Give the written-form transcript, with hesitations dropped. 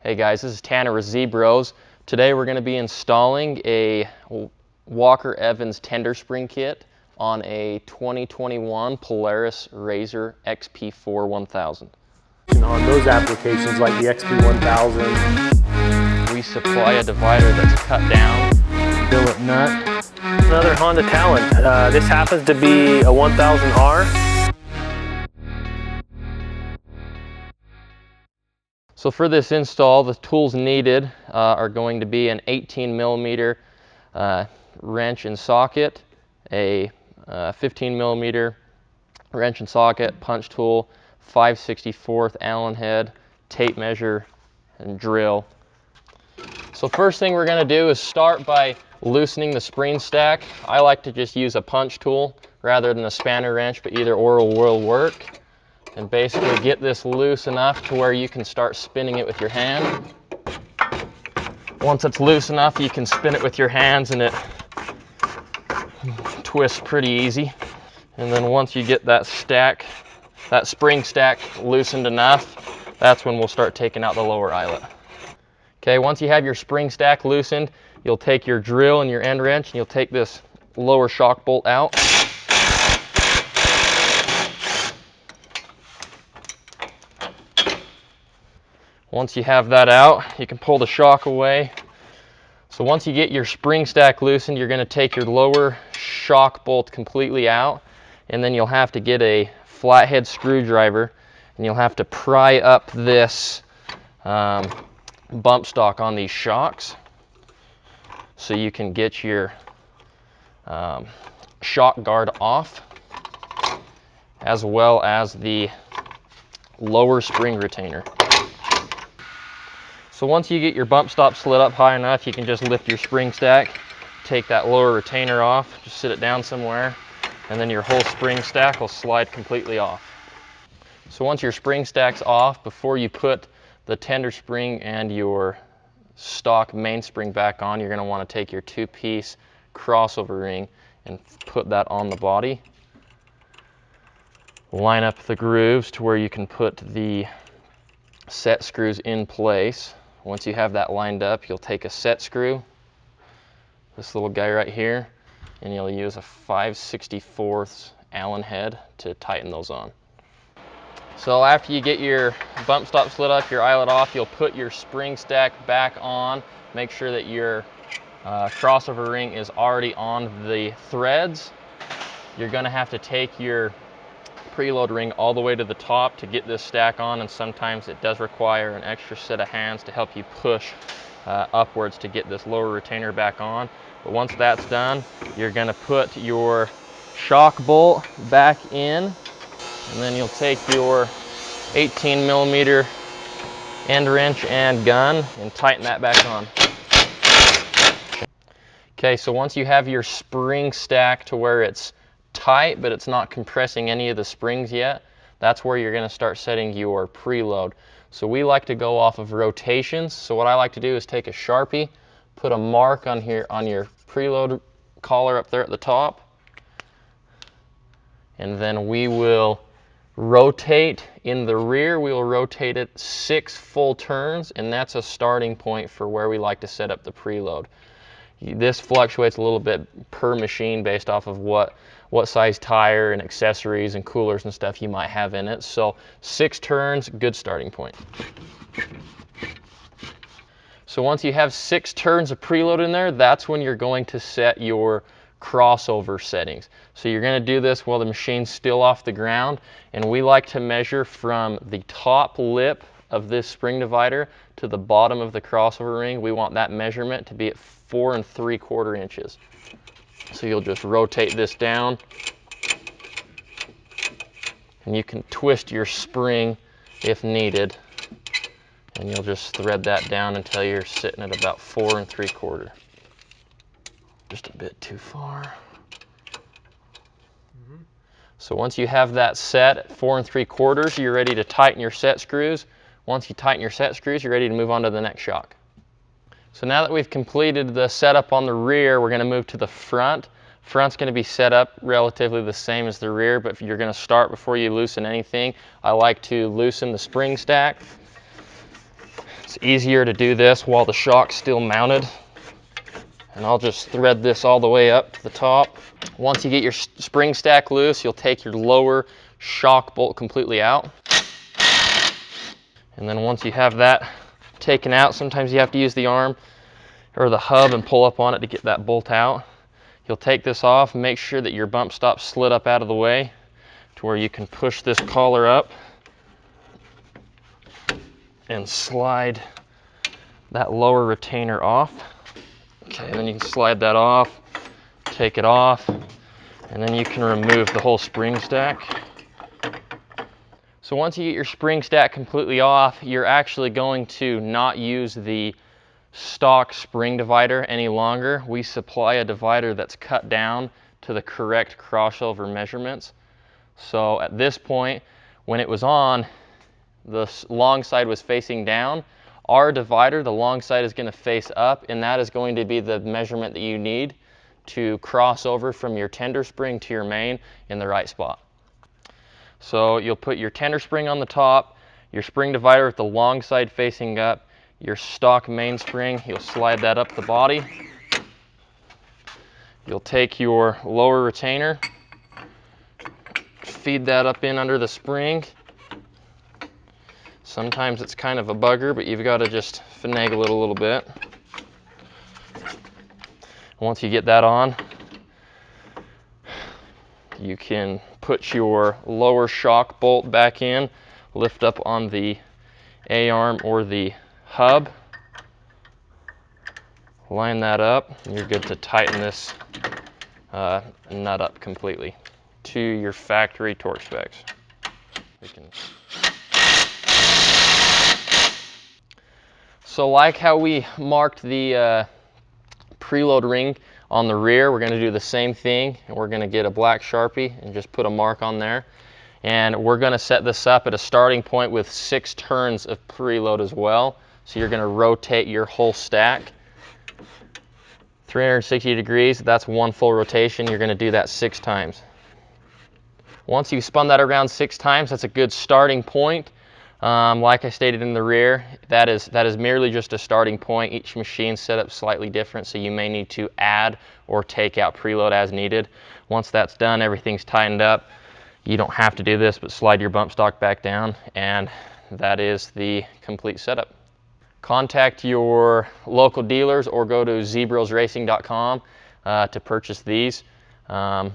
Hey guys, this is Tanner with Zbroz. Today we're going to be installing a Walker Evans tender spring kit on a 2021 Polaris RZR XP4 1000. On those applications like the XP1000, we supply a divider that's cut down. billet nut. Another Honda Talent. This happens to be a 1000R. So for this install, the tools needed are going to be an 18mm wrench and socket, a 15mm wrench and socket, punch tool, 5/64 Allen head, tape measure, and drill. So first thing we're going to do is start by loosening the spring stack. I like to just use a punch tool rather than a spanner wrench, but either or will work. And basically get this loose enough to where you can start spinning it with your hand. Once it's loose enough, you can spin it with your hands and it twists pretty easy. And then once you get that spring stack loosened enough, that's when we'll start taking out the lower eyelet. Okay, once you have your spring stack loosened, you'll take your drill and your end wrench and you'll take this lower shock bolt out. Once you have that out, you can pull the shock away. So once you get your spring stack loosened, you're going to take your lower shock bolt completely out, and then you'll have to get a flathead screwdriver and you'll have to pry up this bump stock on these shocks so you can get your shock guard off, as well as the lower spring retainer. So once you get your bump stop slid up high enough, you can just lift your spring stack, take that lower retainer off, just sit it down somewhere, and then your whole spring stack will slide completely off. So once your spring stack's off, before you put the tender spring and your stock mainspring back on, you're going to want to take your two-piece crossover ring and put that on the body. Line up the grooves to where you can put the set screws in place. Once you have that lined up, you'll take a set screw, this little guy right here, and you'll use a 5/64 Allen head to tighten those on. So after you get your bump stop slid up, your eyelet off, you'll put your spring stack back on. Make sure that your crossover ring is already on the threads. You're going to have to take your preload ring all the way to the top to get this stack on, and sometimes it does require an extra set of hands to help you push upwards to get this lower retainer back on. But once that's done, you're going to put your shock bolt back in, and then you'll take your 18mm end wrench and gun and tighten that back on. Okay, so once you have your spring stack to where it's tight, but it's not compressing any of the springs yet, that's where you're going to start setting your preload. So we like to go off of rotations. So what I like to do is take a Sharpie, put a mark on here on your preload collar up there at the top, and then we will rotate in the rear. We will rotate it 6 full turns, and that's a starting point for where we like to set up the preload. This fluctuates a little bit per machine based off of what size tire and accessories and coolers and stuff you might have in it. So 6 turns, good starting point. So once you have 6 turns of preload in there, that's when you're going to set your crossover settings. So you're going to do this while the machine's still off the ground, and we like to measure from the top lip of this spring divider to the bottom of the crossover ring. We want that measurement to be at 4 3/4 inches. So you'll just rotate this down, and you can twist your spring if needed, and you'll just thread that down until you're sitting at about 4 3/4. Just a bit too far. So once you have that set at 4 3/4, you're ready to tighten your set screws. Once you tighten your set screws, you're ready to move on to the next shock. So now that we've completed the setup on the rear, we're going to move to the front. Front's going to be set up relatively the same as the rear, but if you're going to start before you loosen anything, I like to loosen the spring stack. It's easier to do this while the shock's still mounted. And I'll just thread this all the way up to the top. Once you get your spring stack loose, you'll take your lower shock bolt completely out. And then once you have that taken out, sometimes you have to use the arm or the hub and pull up on it to get that bolt out. You'll take this off and make sure that your bump stop slid up out of the way to where you can push this collar up and slide that lower retainer off. Okay, and then you can slide that off, take it off, and then you can remove the whole spring stack. So once you get your spring stack completely off, you're actually going to not use the stock spring divider any longer. We supply a divider that's cut down to the correct crossover measurements. So at this point, when it was on, the long side was facing down. Our divider, the long side, is going to face up, and that is going to be the measurement that you need to cross over from your tender spring to your main in the right spot. So you'll put your tender spring on the top, your spring divider with the long side facing up, your stock mainspring, you'll slide that up the body. You'll take your lower retainer, feed that up in under the spring. Sometimes it's kind of a bugger, but you've got to just finagle it a little bit. Once you get that on, you can put your lower shock bolt back in, lift up on the A-arm or the hub, line that up, and you're good to tighten this nut up completely to your factory torque specs. So like how we marked the preload ring on the rear, we're going to do the same thing, and we're going to get a black Sharpie and just put a mark on there. And we're going to set this up at a starting point with 6 turns of preload as well. So you're going to rotate your whole stack 360 degrees. That's one full rotation. You're going to do that 6 times. Once you've spun that around 6 times, that's a good starting point. Like I stated in the rear, that is merely just a starting point. Each machine's set up slightly different, so you may need to add or take out preload as needed. Once that's done, everything's tightened up. You don't have to do this, but slide your bump stock back down, and that is the complete setup. Contact your local dealers or go to zbrozracing.com to purchase these. Yeah.